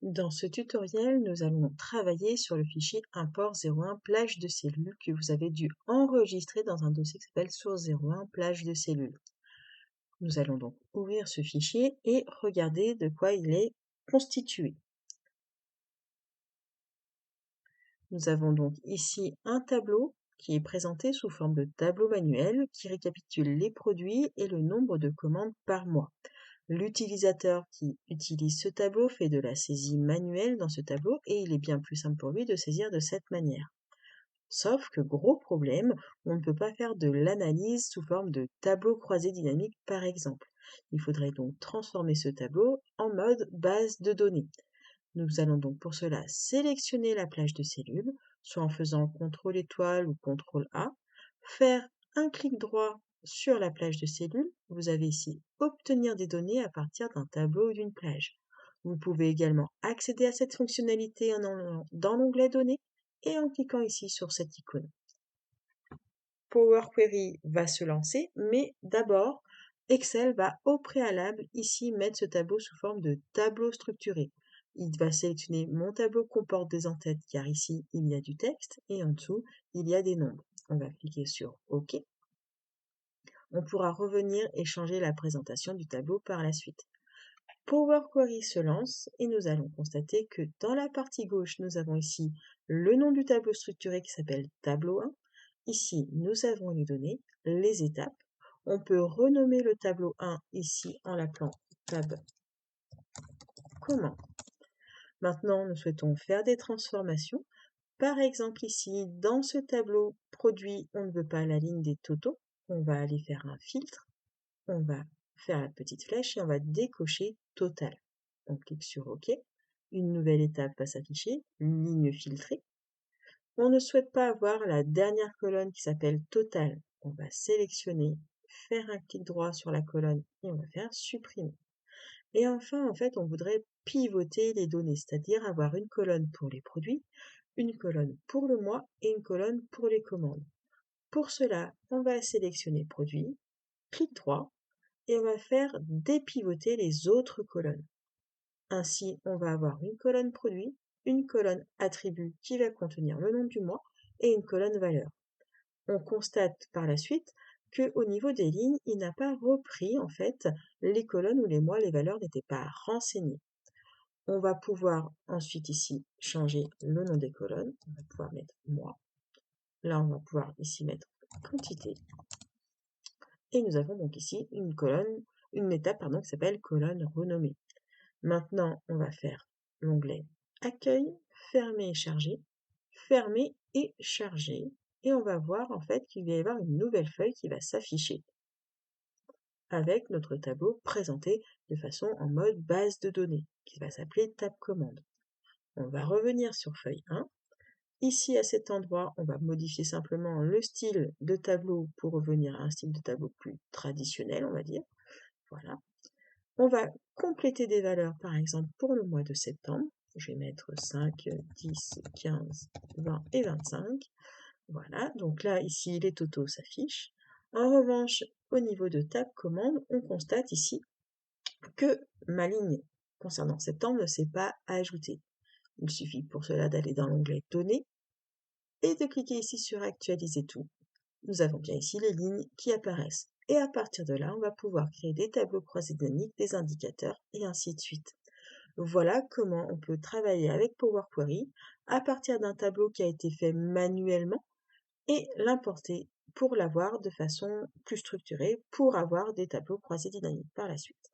Dans ce tutoriel, nous allons travailler sur le fichier import 01 plage de cellules que vous avez dû enregistrer dans un dossier qui s'appelle source 01 plage de cellules. Nous allons donc ouvrir ce fichier et regarder de quoi il est constitué. Nous avons donc ici un tableau qui est présenté sous forme de tableau manuel qui récapitule les produits et le nombre de commandes par mois. L'utilisateur qui utilise ce tableau fait de la saisie manuelle dans ce tableau et il est bien plus simple pour lui de saisir de cette manière. Sauf que gros problème, on ne peut pas faire de l'analyse sous forme de tableau croisé dynamique par exemple. Il faudrait donc transformer ce tableau en mode base de données. Nous allons donc pour cela sélectionner la plage de cellules, soit en faisant CTRL étoile ou CTRL A, faire un clic droit sur la plage de cellules. Vous avez ici obtenir des données à partir d'un tableau ou d'une plage. Vous pouvez également accéder à cette fonctionnalité en allant dans l'onglet données et en cliquant ici sur cette icône. Power Query va se lancer, mais d'abord, Excel va au préalable ici mettre ce tableau sous forme de tableau structuré. Il va sélectionner mon tableau comporte des entêtes car ici il y a du texte et en dessous il y a des nombres. On va cliquer sur OK. On pourra revenir et changer la présentation du tableau par la suite. Power Query se lance et nous allons constater que dans la partie gauche, nous avons ici le nom du tableau structuré qui s'appelle tableau 1. Ici, nous avons les données, les étapes. On peut renommer le tableau 1 ici en l'appelant tab comment. Maintenant, nous souhaitons faire des transformations. Par exemple, ici, dans ce tableau produit, on ne veut pas la ligne des totaux. On va aller faire un filtre. On va faire la petite flèche et on va décocher total. On clique sur OK. Une nouvelle étape va s'afficher, une ligne filtrée. On ne souhaite pas avoir la dernière colonne qui s'appelle total. On va sélectionner, faire un clic droit sur la colonne et on va faire supprimer. Et enfin, en fait, on voudrait pivoter les données, c'est-à-dire avoir une colonne pour les produits, une colonne pour le mois et une colonne pour les commandes. Pour cela, on va sélectionner produit, clic droit, et on va faire dépivoter les autres colonnes. Ainsi, on va avoir une colonne produit, une colonne attribut qui va contenir le nom du mois et une colonne valeur. On constate par la suite qu'au niveau des lignes, il n'a pas repris en fait les colonnes où les mois, les valeurs n'étaient pas renseignées. On va pouvoir ensuite ici changer le nom des colonnes. On va pouvoir mettre mois. Là, on va pouvoir ici mettre quantité. Et nous avons donc ici une étape qui s'appelle colonne renommée. Maintenant, on va faire l'onglet Accueil, fermer et charger. Et on va voir en fait qu'il va y avoir une nouvelle feuille qui va s'afficher avec notre tableau présenté de façon en mode base de données, qui va s'appeler Tab Commande. On va revenir sur feuille 1. Ici, à cet endroit, on va modifier simplement le style de tableau pour revenir à un style de tableau plus traditionnel, on va dire. Voilà. On va compléter des valeurs, par exemple, pour le mois de septembre. Je vais mettre 5, 10, 15, 20 et 25. Voilà, donc là, ici, les totaux s'affichent. En revanche, au niveau de Tab Commande, on constate ici que ma ligne concernant septembre ne s'est pas ajoutée. Il suffit pour cela d'aller dans l'onglet Données et de cliquer ici sur Actualiser tout. Nous avons bien ici les lignes qui apparaissent. Et à partir de là, on va pouvoir créer des tableaux croisés dynamiques, des indicateurs et ainsi de suite. Voilà comment on peut travailler avec Power Query à partir d'un tableau qui a été fait manuellement et l'importer pour l'avoir de façon plus structurée pour avoir des tableaux croisés dynamiques par la suite.